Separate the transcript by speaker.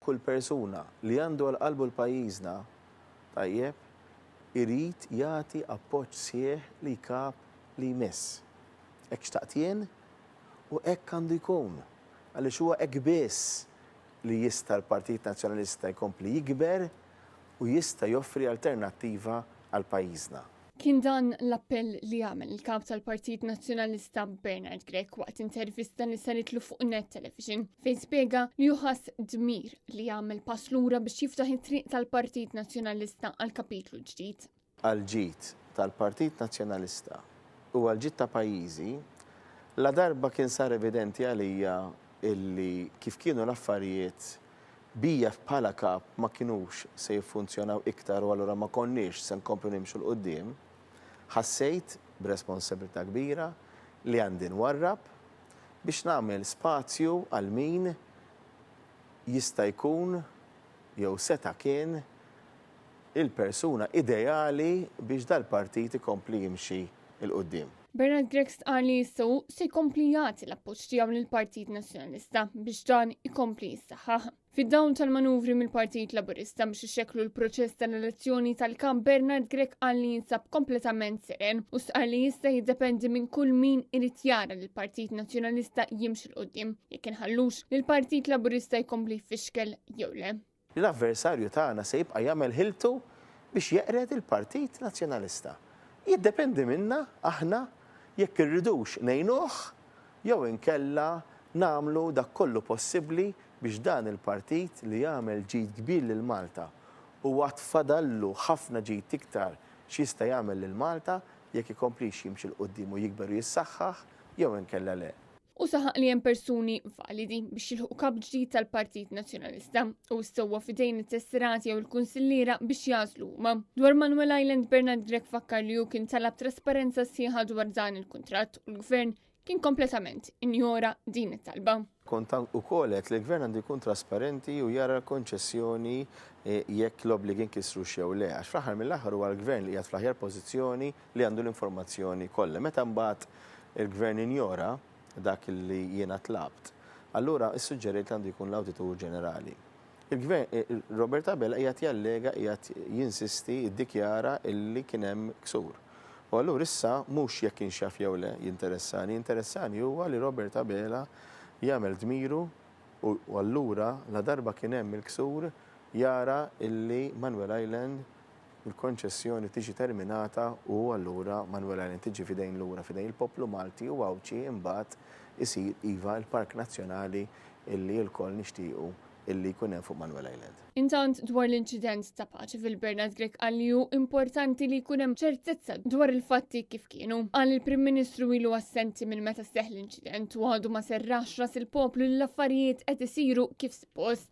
Speaker 1: kull persuna li għandu għal-qalbu l-pajjiżna tajjeb irid jagħti appoġġ sieħ li kap li jmiss. Hekk xtaqt jien u hekk għandu jkun. Għaliex huwa hekk biss li jista' l-Partit Nazzjonalista jkompli jikber u jista' joffri alternattiva għal pajjiżna.
Speaker 2: Kien dan l-appell li għamel il-kap tal-Partit Nazzjonalista Bernard Grech waqt intervista li saritlu fuq Net Television fejn spjega li juħass dmir li jagħmel pass lura biex jiftaħ it-triq tal-Partit Nazzjonalista għal kapitlu ġdid.
Speaker 1: Għal-ġid tal-Partit Nazzjonalista u għal-ġid ta' pajjiżi la darba kien sar evidenti għalija illi kif kienu l-affarijiet bija bħala kap ma kienux se jiffunzjonaw iktar u allura ma konniex se nkomplu nimxu l-qoddim, ħassejt b'responsabilità kbira li għandi nwarrab biex nagħmel spazju għal min jista' jkun jew seta' kien il-persuna ideali biex dal-partit ikompli jimxi il-qoddim.
Speaker 2: Bernard Grech qal li jistgħu se jkompli jagħti l-appoġġ tiegħu lill-Partit Nazzjonalista biex dan ikompli jissaħħaħ. Fid-dawn tal-manuvri mill-Partit Laburista biex ixekklu l-proċess tal-elezzjoni tal-kamp, Bernard Grech qal li jinsab kompletament seren u sqar li jista' jiddependi minn kull min irid jara li l-Partit Nazzjonalista jimxi l-qudiem jekk inħallux li l-Partit Laburista jkompli jfixkel jew le.
Speaker 1: L-avversarju tagħna se jibqa' jagħmel ħiltu biex jeqred il-Partit Nazzjonalista. Jiddependi minna aħna jekk irridux ngħinuh jew inkella nagħmlu dak kollu possibbli biex dan il-partit li jagħmel ġid kbir lil Malta u għad fadallu ħafna ġid iktar x'jista' jagħmel lil Malta jekk ikomplix jimxi l-qudiem u jikber u jissaħħaħ jew inkella le.
Speaker 2: U saħaq li hemm persuni validi biex jilħu kap ġdid tal-Partit Nazzjonalista u sewwa fidejn it-tesserati jew il-kunsilliera biex jażlu huma. Dwar Manuel Island, Bernard Grech fakkar li hu kien talab trasparenza sieħa dwar dan il-kuntratt u l-Gvern kien kompletament injora din it-talba.
Speaker 1: Kont ukoll qed li l-Gvern għandu jkun trasparenti u jara l-konċessjoni jekk l-obbligi nkissru jew le. Għax fl-aħħar mill-aħħar huwa l-Gvern li qiegħed fl-aħjar pożizzjoni li għandu l-informazzjoni kollha. Meta mbagħad il-Gvern injora dak li jiena tlabt, allura s-suġġeriet għandu jkun l-Awditur Ġenerali. Il-Gvern Robert Abela qiegħed jallega qiegħed jinsisti ddikjara illi kien hemm ksur. U allura issa mhux jekk inxaf jew le jinteressani huwa li Robert Abela jagħmel dmiru u allura la darba kien hemm il-ksur jara illi Manuel Island il-konċessjoni tiġi terminata u allura Manuel Island tiġi fidejn lura fidejn il-poplu Malti u Awċi imbagħad isir iva l-Park Nazzjonali illi l-koll nixtiequ illi jkun hemm fuq Manuel Island.
Speaker 2: Intant dwar l-inċident ta' paċi fil-Bernard Grech qal li hu importanti li jkun hemm ċertezza dwar il-fatti kif kienu. Qal il-Prim Ministru ilu assenti minn meta seħħ l-inċident u għadu ma serrax ras il-poplu li l-affarijiet qed isiru kif suppost.